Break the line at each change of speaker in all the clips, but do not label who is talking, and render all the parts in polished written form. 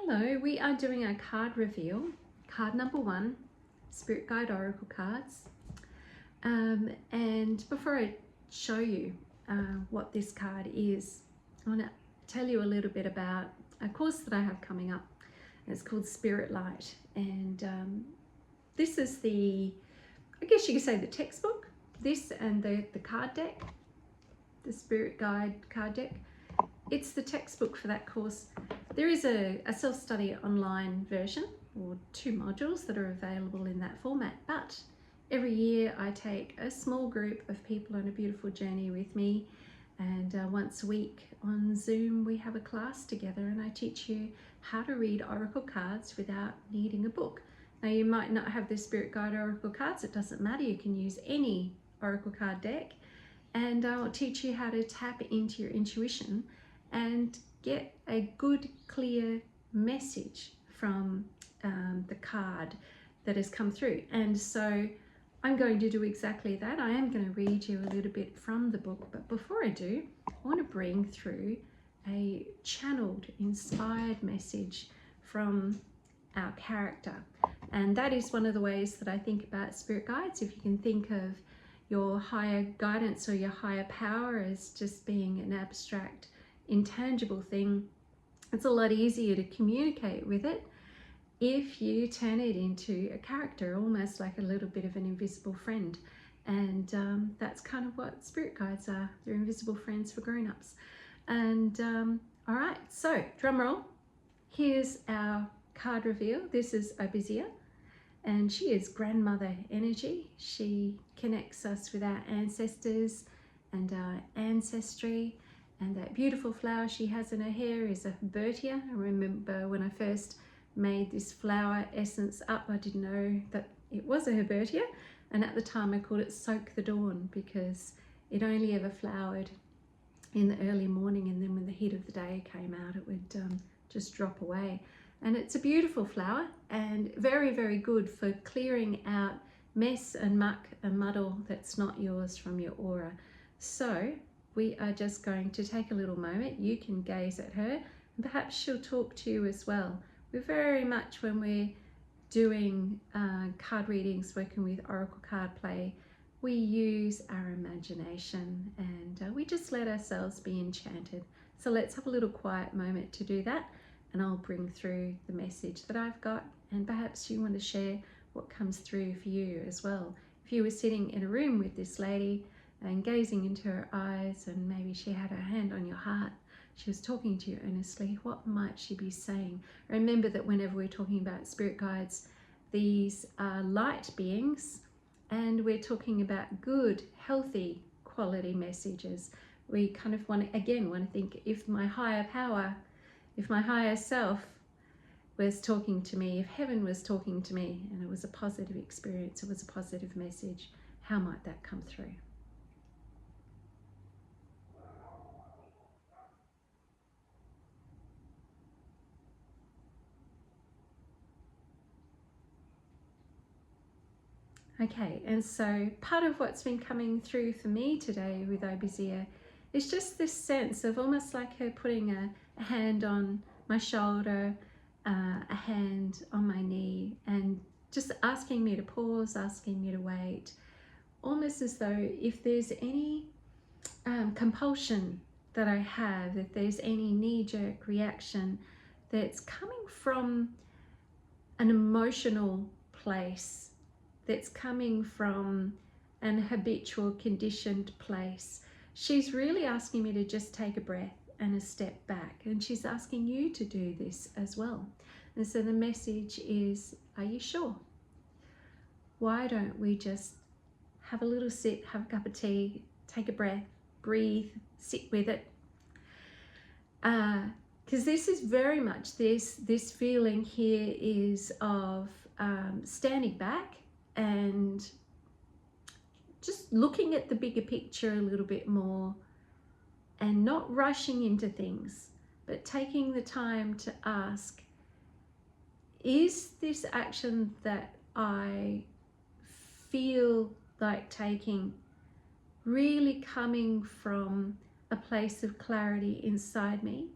Hello, we are doing a card reveal. Card number 1, Spirit Guide Oracle cards. And before I show you what this card is, I want to tell you a little bit about a course that I have coming up. It's called SpiritLight, and this is the, I guess you could say, the textbook. This and the card deck, the Spirit Guide card deck. It's the textbook for that course. There is a self-study online version, or 2 modules that are available in that format, but every year I take a small group of people on a beautiful journey with me, and once a week on Zoom we have a class together, and I teach you how to read oracle cards without needing a book. Now, you might not have the Spirit Guide oracle cards, it doesn't matter, you can use any oracle card deck, and I will teach you how to tap into your intuition and get a good, clear message from the card that has come through. And so I'm going to do exactly that. I am going to read you a little bit from the book, but before I do, I want to bring through a channeled, inspired message from our character. And that is one of the ways that I think about spirit guides. If you can think of your higher guidance or your higher power as just being an abstract, intangible thing, it's a lot easier to communicate with it if you turn it into a character, almost like a little bit of an invisible friend. And that's kind of what spirit guides are. They're invisible friends for grown-ups. And all right, so drum roll. Here's our card reveal. This is Obizia, and she is grandmother energy. She connects us with our ancestors and our ancestry. And that beautiful flower she has in her hair is a Herbertia. I remember when I first made this flower essence up, I didn't know that it was a Herbertia. And at the time I called it Soak the Dawn, because it only ever flowered in the early morning, and then when the heat of the day came out, it would just drop away. And it's a beautiful flower and very, very good for clearing out mess and muck and muddle that's not yours from your aura. So we are just going to take a little moment. You can gaze at her, and perhaps she'll talk to you as well. We're very much, when we're doing card readings, working with oracle card play, we use our imagination, and we just let ourselves be enchanted. So let's have a little quiet moment to do that, and I'll bring through the message that I've got, and perhaps you want to share what comes through for you as well. If you were sitting in a room with this lady and gazing into her eyes, and maybe she had her hand on your heart, she was talking to you earnestly, what might she be saying? Remember that whenever we're talking about spirit guides, these are light beings, and we're talking about good, healthy, quality messages. We kind of want to think, if my higher power, if my higher self was talking to me, if heaven was talking to me, and it was a positive experience, it was a positive message, how might that come through? Okay, and so part of what's been coming through for me today with Obizia is just this sense of almost like her putting a hand on my shoulder, a hand on my knee, and just asking me to pause, asking me to wait, almost as though if there's any compulsion that I have, if there's any knee-jerk reaction that's coming from an emotional place, that's coming from an habitual, conditioned place, she's really asking me to just take a breath and a step back. And she's asking you to do this as well. And so the message is, are you sure? Why don't we just have a little sit, have a cup of tea, take a breath, breathe, sit with it? Because this is very much, this feeling here is of standing back and just looking at the bigger picture a little bit more, and not rushing into things, but taking the time to ask, is this action that I feel like taking really coming from a place of clarity inside me,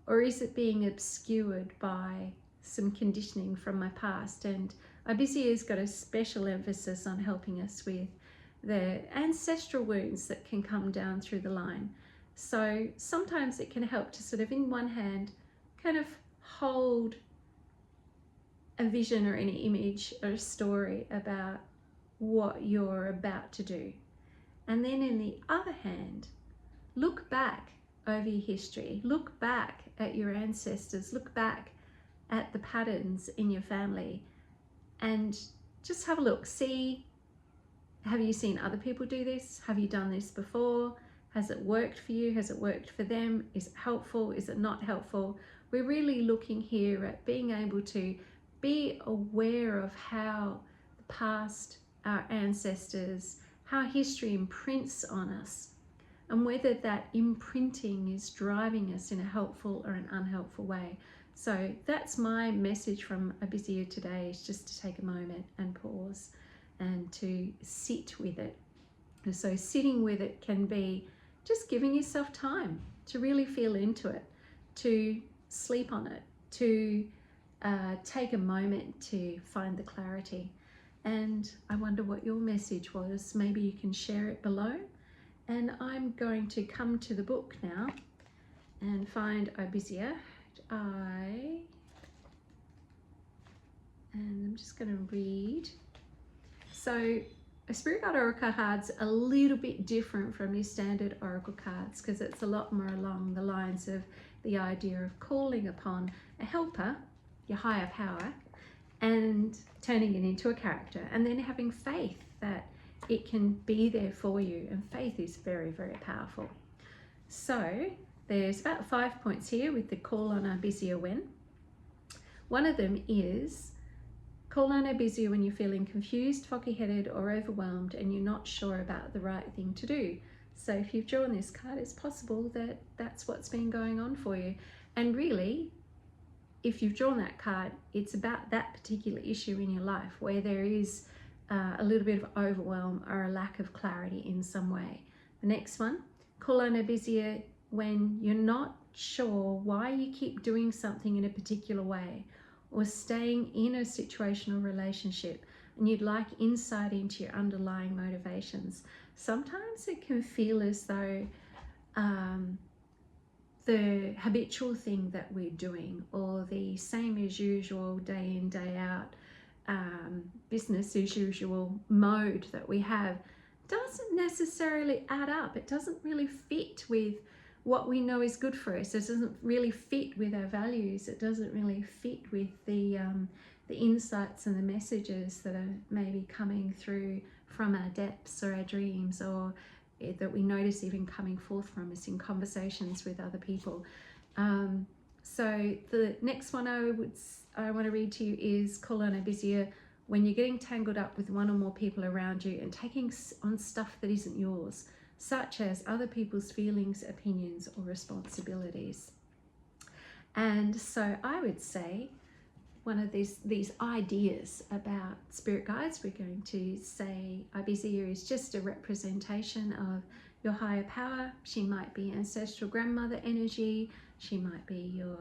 Or is it being obscured by some conditioning from my past? And Ibizia got a special emphasis on helping us with the ancestral wounds that can come down through the line. So sometimes it can help to sort of, in one hand, kind of hold a vision or an image or a story about what you're about to do. And then in the other hand, look back over your history, look back at your ancestors, look back at the patterns in your family, and just have a look. See, have you seen other people do this? Have you done this before? Has it worked for you? Has it worked for them? Is it helpful? Is it not helpful? We're really looking here at being able to be aware of how the past, our ancestors, how history imprints on us, and whether that imprinting is driving us in a helpful or an unhelpful way. So that's my message from Ibizia today, is just to take a moment and pause and to sit with it. And so sitting with it can be just giving yourself time to really feel into it, to sleep on it, to take a moment to find the clarity. And I wonder what your message was. Maybe you can share it below. And I'm going to come to the book now and find Ibizia. And I'm just going to read. So a Spirit Guide Oracle card's a little bit different from your standard Oracle cards, because it's a lot more along the lines of the idea of calling upon a helper, your higher power, and turning it into a character, and then having faith that it can be there for you. And faith is very, very powerful. So there's about 5 points here with the call on Ibizia when. One of them is call on Ibizia when you're feeling confused, foggy-headed, or overwhelmed, and you're not sure about the right thing to do. So if you've drawn this card, it's possible that that's what's been going on for you. And really, if you've drawn that card, it's about that particular issue in your life where there is a little bit of overwhelm or a lack of clarity in some way. The next one, call on Ibizia when you're not sure why you keep doing something in a particular way, or staying in a situation or relationship, and you'd like insight into your underlying motivations. Sometimes it can feel as though the habitual thing that we're doing, or the same as usual, day in, day out, business as usual mode that we have, doesn't necessarily add up. It doesn't really fit with what we know is good for us. It doesn't really fit with our values. It doesn't really fit with the insights and the messages that are maybe coming through from our depths or our dreams, or that we notice even coming forth from us in conversations with other people. So the next one I want to read to you is call on Ibizia when you're getting tangled up with one or more people around you and taking on stuff that isn't yours, such as other people's feelings, opinions, or responsibilities. And so I would say one of these ideas about spirit guides, we're going to say Ibizia is just a representation of your higher power. She might be ancestral grandmother energy. She might be your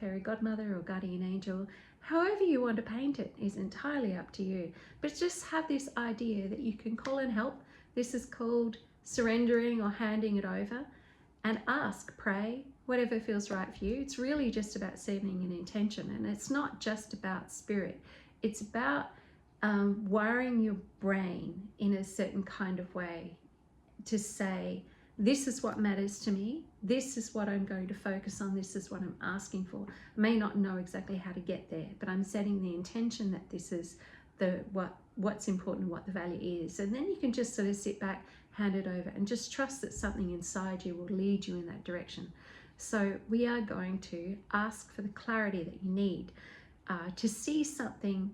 fairy godmother or guardian angel. However you want to paint it is entirely up to you. But just have this idea that you can call in help. This is called surrendering or handing it over, and ask, pray, whatever feels right for you. It's really just about setting an intention, and it's not just about spirit. It's about wiring your brain in a certain kind of way to say, this is what matters to me. This is what I'm going to focus on. This is what I'm asking for. I may not know exactly how to get there, but I'm setting the intention that this is what's important, what the value is. And then you can just sort of sit back, hand it over, and just trust that something inside you will lead you in that direction. So we are going to ask for the clarity that you need to see something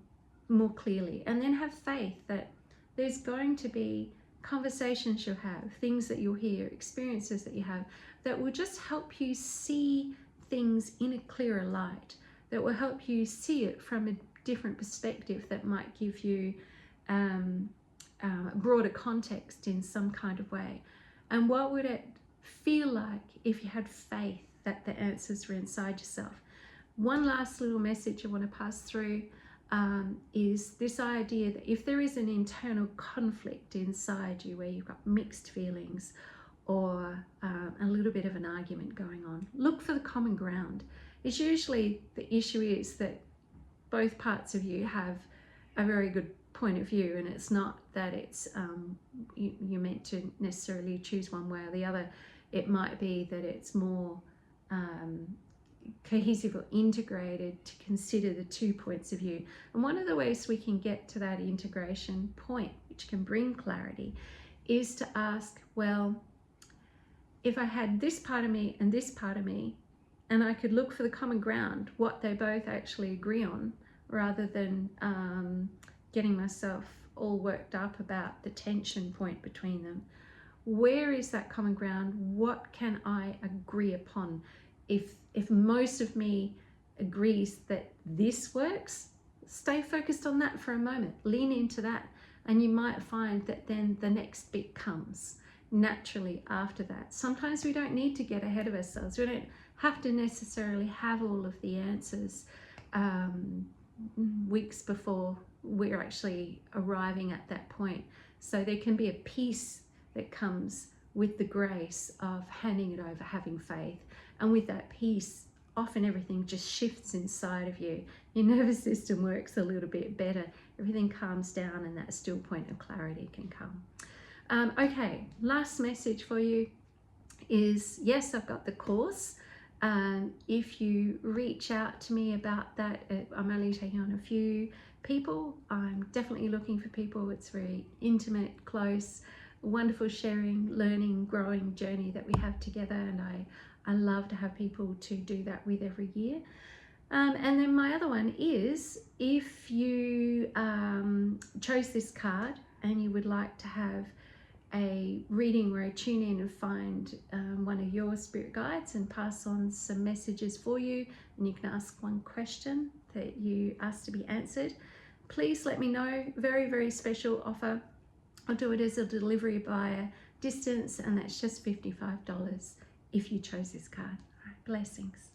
more clearly, and then have faith that there's going to be conversations you'll have, things that you'll hear, experiences that you have, that will just help you see things in a clearer light, that will help you see it from a different perspective, that might give you a broader context in some kind of way. And what would it feel like if you had faith that the answers are inside yourself. One last little message I want to pass through is this idea that if there is an internal conflict inside you where you've got mixed feelings or a little bit of an argument going on, look for the common ground. It's usually the issue is that both parts of you have a very good point of view, and it's not that it's you're meant to necessarily choose one way or the other. It might be that it's more cohesive or integrated to consider the 2 points of view. And one of the ways we can get to that integration point, which can bring clarity, is to ask, well, if I had this part of me and this part of me, and I could look for the common ground, what they both actually agree on, rather than getting myself all worked up about the tension point between them. Where is that common ground? What can I agree upon? If most of me agrees that this works, stay focused on that for a moment. Lean into that, and you might find that then the next bit comes naturally after that. Sometimes we don't need to get ahead of ourselves. We don't have to necessarily have all of the answers weeks before we're actually arriving at that point. So there can be a peace that comes with the grace of handing it over, having faith. And with that peace, often everything just shifts inside of you. Your nervous system works a little bit better. Everything calms down, and that still point of clarity can come. Okay, last message for you is, yes, I've got the course. If you reach out to me about that, I'm only taking on a few people. I'm definitely looking for people. It's very intimate, close, wonderful sharing, learning, growing journey that we have together, and I love to have people to do that with every year. And then my other one is, if you chose this card and you would like to have a reading where I tune in and find one of your spirit guides and pass on some messages for you, and you can ask one question that you ask to be answered, please let me know. Very, very special offer. I'll do it as a delivery via distance, and that's just $55 if you chose this card. All right, blessings.